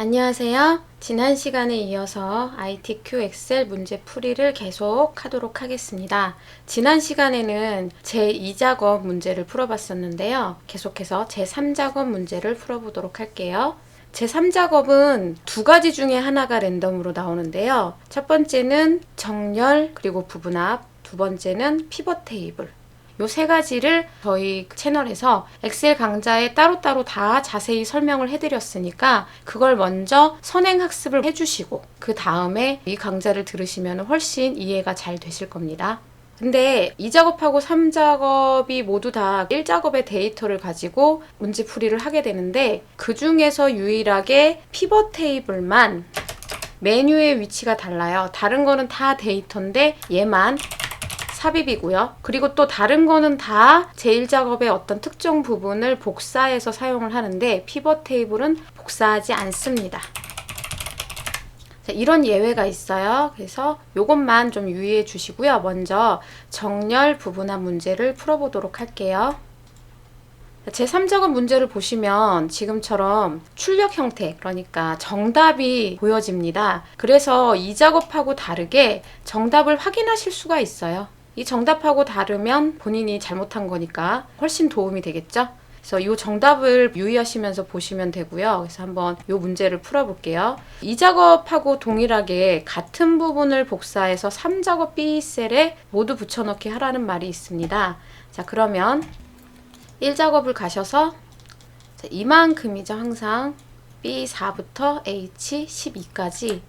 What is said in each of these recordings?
안녕하세요. 지난 시간에 이어서 ITQ 엑셀 문제 풀이를 계속 하도록 하겠습니다. 지난 시간에는 제2작업 문제를 풀어봤었는데요. 계속해서 제3작업 문제를 풀어보도록 할게요. 제3작업은 두 가지 중에 하나가 랜덤으로 나오는데요. 첫 번째는 정렬 그리고 부분합, 두 번째는 피벗 테이블. 요 세 가지를 저희 채널에서 엑셀 강좌에 따로따로 다 자세히 설명을 해드렸으니까 그걸 먼저 선행학습을 해주시고 그 다음에 이 강좌를 들으시면 훨씬 이해가 잘 되실 겁니다. 근데 2작업하고 3작업이 모두 다 1작업의 데이터를 가지고 문제풀이를 하게 되는데 그 중에서 유일하게 피벗 테이블만 메뉴의 위치가 달라요. 다른 거는 다 데이터인데 얘만 삽입이고요. 그리고 또 다른 거는 다 제1작업의 어떤 특정 부분을 복사해서 사용을 하는데 피벗 테이블은 복사하지 않습니다. 자, 이런 예외가 있어요. 그래서 이것만 좀 유의해 주시고요. 먼저 정렬 부분합 문제를 풀어보도록 할게요. 제3작업 문제를 보시면 지금처럼 출력 형태, 그러니까 정답이 보여집니다. 그래서 2작업하고 다르게 정답을 확인하실 수가 있어요. 이 정답하고 다르면 본인이 잘못한 거니까 훨씬 도움이 되겠죠? 그래서 이 정답을 유의하시면서 보시면 되고요. 그래서 한번 이 문제를 풀어볼게요. 2작업하고 동일하게 같은 부분을 복사해서 3작업 B셀에 모두 붙여넣기 하라는 말이 있습니다. 자, 그러면 1작업을 가셔서 이만큼이죠. 항상 B4부터 H12까지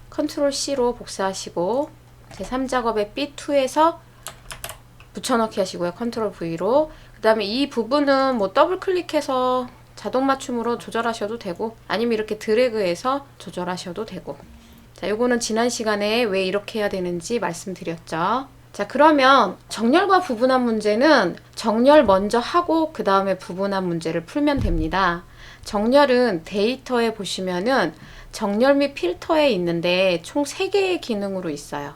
컨트롤 C로 복사하시고 제3작업의 B2에서 붙여넣기 하시고요. 컨트롤 V로. 그 다음에 이 부분은 뭐 더블 클릭해서 자동 맞춤으로 조절하셔도 되고 아니면 이렇게 드래그해서 조절하셔도 되고. 자, 요거는 지난 시간에 왜 이렇게 해야 되는지 말씀드렸죠. 자, 그러면 정렬과 부분합 문제는 정렬 먼저 하고 그 다음에 부분합 문제를 풀면 됩니다. 정렬은 데이터에 보시면은 정렬 및 필터에 있는데 총 3개의 기능으로 있어요.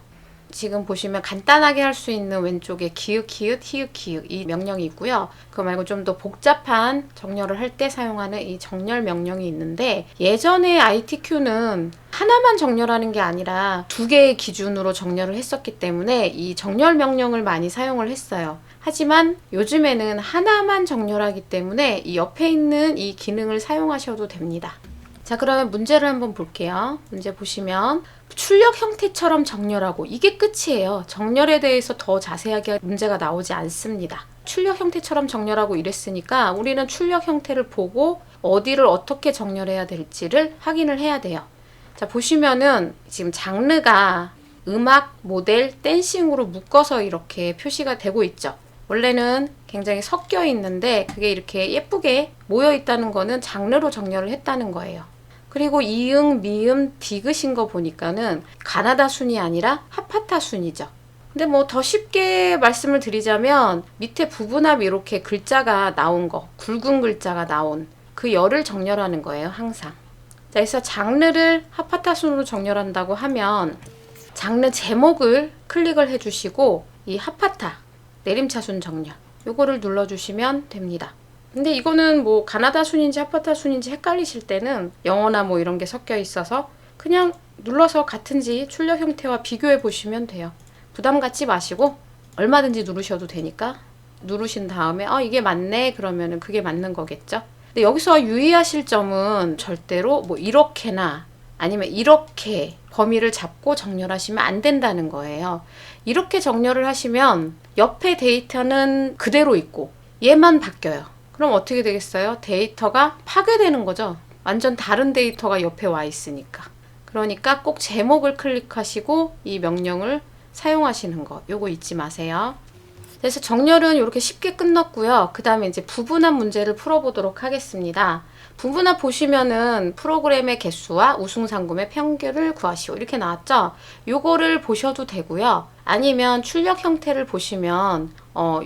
지금 보시면 간단하게 할 수 있는 왼쪽에 기역, 기역, 히읗, 기역 이 명령이 있고요. 그거 말고 좀 더 복잡한 정렬을 할 때 사용하는 이 정렬 명령이 있는데 예전에 ITQ는 하나만 정렬하는 게 아니라 2개의 기준으로 정렬을 했었기 때문에 이 정렬 명령을 많이 사용을 했어요. 하지만 요즘에는 하나만 정렬하기 때문에 이 옆에 있는 이 기능을 사용하셔도 됩니다. 자, 그러면 문제를 한번 볼게요. 문제 보시면 출력 형태처럼 정렬하고 이게 끝이에요. 정렬에 대해서 더 자세하게 문제가 나오지 않습니다. 출력 형태처럼 정렬하고 이랬으니까 우리는 출력 형태를 보고 어디를 어떻게 정렬해야 될지를 확인을 해야 돼요. 자, 보시면은 지금 장르가 음악, 모델, 댄싱으로 묶어서 이렇게 표시가 되고 있죠. 원래는 굉장히 섞여 있는데 그게 이렇게 예쁘게 모여 있다는 거는 장르로 정렬을 했다는 거예요. 그리고 이응, 미음, 디귿인 거 보니까는 가나다 순이 아니라 하파타 순이죠. 근데 뭐 더 쉽게 말씀을 드리자면 밑에 부분합 이렇게 글자가 나온 거, 굵은 글자가 나온 그 열을 정렬하는 거예요, 항상. 자, 그래서 장르를 하파타 순으로 정렬한다고 하면 장르 제목을 클릭을 해주시고 이 하파타, 내림차순 정렬 요거를 눌러주시면 됩니다. 근데 이거는 뭐 가나다 순인지 하파타 순인지 헷갈리실 때는 영어나 뭐 이런 게 섞여 있어서 그냥 눌러서 같은지 출력 형태와 비교해 보시면 돼요. 부담 갖지 마시고 얼마든지 누르셔도 되니까 누르신 다음에 이게 맞네 그러면은 그게 맞는 거겠죠. 근데 여기서 유의하실 점은 절대로 뭐 이렇게나 아니면 이렇게 범위를 잡고 정렬하시면 안 된다는 거예요. 이렇게 정렬을 하시면 옆에 데이터는 그대로 있고 얘만 바뀌어요. 그럼 어떻게 되겠어요? 데이터가 파괴되는 거죠. 완전 다른 데이터가 옆에 와 있으니까. 그러니까 꼭 제목을 클릭하시고 이 명령을 사용하시는 거. 요거 잊지 마세요. 그래서 정렬은 이렇게 쉽게 끝났고요. 그 다음에 이제 부분합 문제를 풀어보도록 하겠습니다. 부분합 보시면은 프로그램의 개수와 우승상금의 평균을 구하시오. 이렇게 나왔죠? 요거를 보셔도 되고요. 아니면 출력 형태를 보시면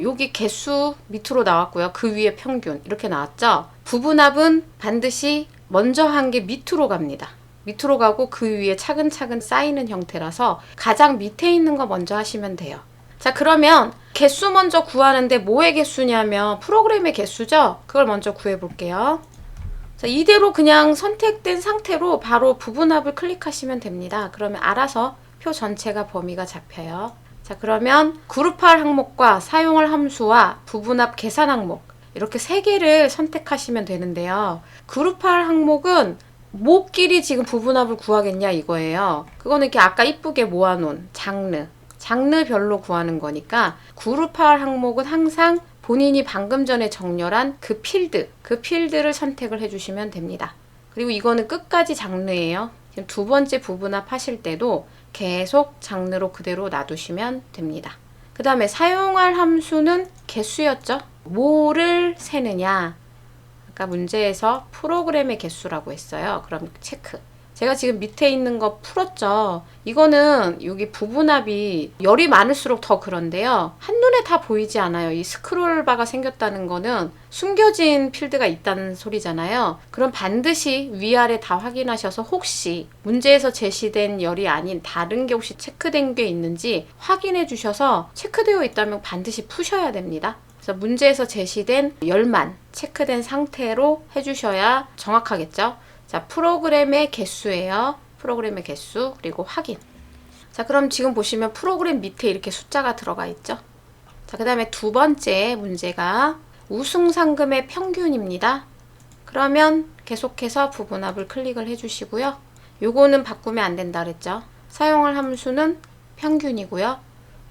여기 개수 밑으로 나왔고요. 그 위에 평균 이렇게 나왔죠? 부분합은 반드시 먼저 한 게 밑으로 갑니다. 밑으로 가고 그 위에 차근차근 쌓이는 형태라서 가장 밑에 있는 거 먼저 하시면 돼요. 자, 그러면 개수 먼저 구하는데 뭐의 개수냐면 프로그램의 개수죠? 그걸 먼저 구해 볼게요. 자, 이대로 그냥 선택된 상태로 바로 부분합을 클릭하시면 됩니다. 그러면 알아서 표 전체가 범위가 잡혀요. 자, 그러면 그룹할 항목과 사용할 함수와 부분합 계산 항목 이렇게 세 개를 선택하시면 되는데요. 그룹할 항목은 뭐끼리 지금 부분합을 구하겠냐 이거예요. 그거는 이렇게 아까 이쁘게 모아놓은 장르별로 구하는 거니까 그룹할 항목은 항상 본인이 방금 전에 정렬한 그 필드를 선택을 해주시면 됩니다. 그리고 이거는 끝까지 장르예요. 지금 두 번째 부분합 하실 때도 계속 장르로 그대로 놔두시면 됩니다. 그 다음에 사용할 함수는 개수였죠. 뭐를 세느냐. 아까 문제에서 프로그램의 개수라고 했어요. 그럼 체크. 제가 지금 밑에 있는 거 풀었죠. 이거는 여기 부분합이 열이 많을수록 더 그런데요. 한눈에 다 보이지 않아요. 이 스크롤바가 생겼다는 거는 숨겨진 필드가 있다는 소리잖아요. 그럼 반드시 위아래 다 확인하셔서 혹시 문제에서 제시된 열이 아닌 다른 게 혹시 체크된 게 있는지 확인해 주셔서 체크되어 있다면 반드시 푸셔야 됩니다. 그래서 문제에서 제시된 열만 체크된 상태로 해주셔야 정확하겠죠. 자, 프로그램의 개수예요. 프로그램의 개수, 그리고 확인. 자, 그럼 지금 보시면 프로그램 밑에 이렇게 숫자가 들어가 있죠. 자, 그 다음에 두 번째 문제가 우승상금의 평균입니다. 그러면 계속해서 부분합을 클릭을 해주시고요. 요거는 바꾸면 안 된다 그랬죠. 사용할 함수는 평균이고요.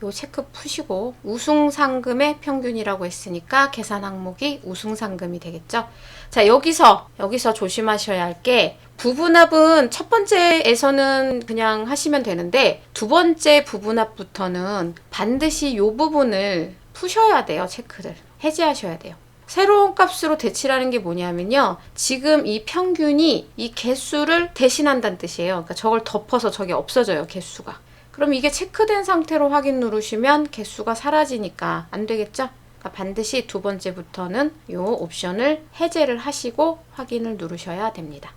요 체크 푸시고 우승상금의 평균이라고 했으니까 계산 항목이 우승상금이 되겠죠. 자, 여기서 조심하셔야 할 게 부분합은 첫 번째에서는 그냥 하시면 되는데 두 번째 부분합부터는 반드시 요 부분을 푸셔야 돼요. 체크를 해제하셔야 돼요. 새로운 값으로 대치라는 게 뭐냐면요. 지금 이 평균이 이 개수를 대신한다는 뜻이에요. 그러니까 저걸 덮어서 저게 없어져요. 개수가. 그럼 이게 체크된 상태로 확인 누르시면 개수가 사라지니까 안 되겠죠? 그러니까 반드시 두 번째부터는 이 옵션을 해제를 하시고 확인을 누르셔야 됩니다.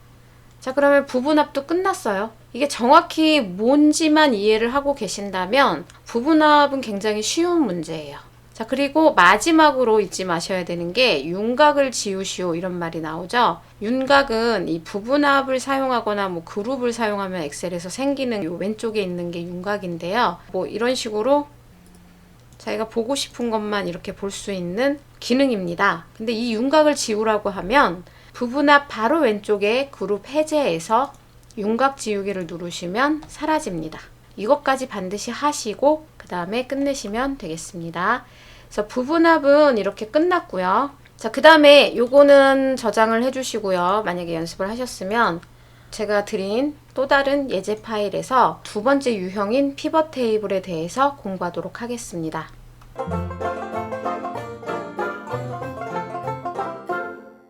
자, 그러면 부분합도 끝났어요. 이게 정확히 뭔지만 이해를 하고 계신다면 부분합은 굉장히 쉬운 문제예요. 자, 그리고 마지막으로 잊지 마셔야 되는 게 윤곽을 지우시오 이런 말이 나오죠. 윤곽은 이 부분합을 사용하거나 뭐 그룹을 사용하면 엑셀에서 생기는 요 왼쪽에 있는 게 윤곽인데요. 뭐 이런 식으로 자기가 보고 싶은 것만 이렇게 볼 수 있는 기능입니다. 근데 이 윤곽을 지우라고 하면 부분합 바로 왼쪽에 그룹 해제에서 윤곽 지우기를 누르시면 사라집니다. 이것까지 반드시 하시고 그 다음에 끝내시면 되겠습니다. 그래서 부분합은 이렇게 끝났고요. 자, 그 다음에 요거는 저장을 해주시고요. 만약에 연습을 하셨으면 제가 드린 또 다른 예제 파일에서 두 번째 유형인 피벗 테이블에 대해서 공부하도록 하겠습니다.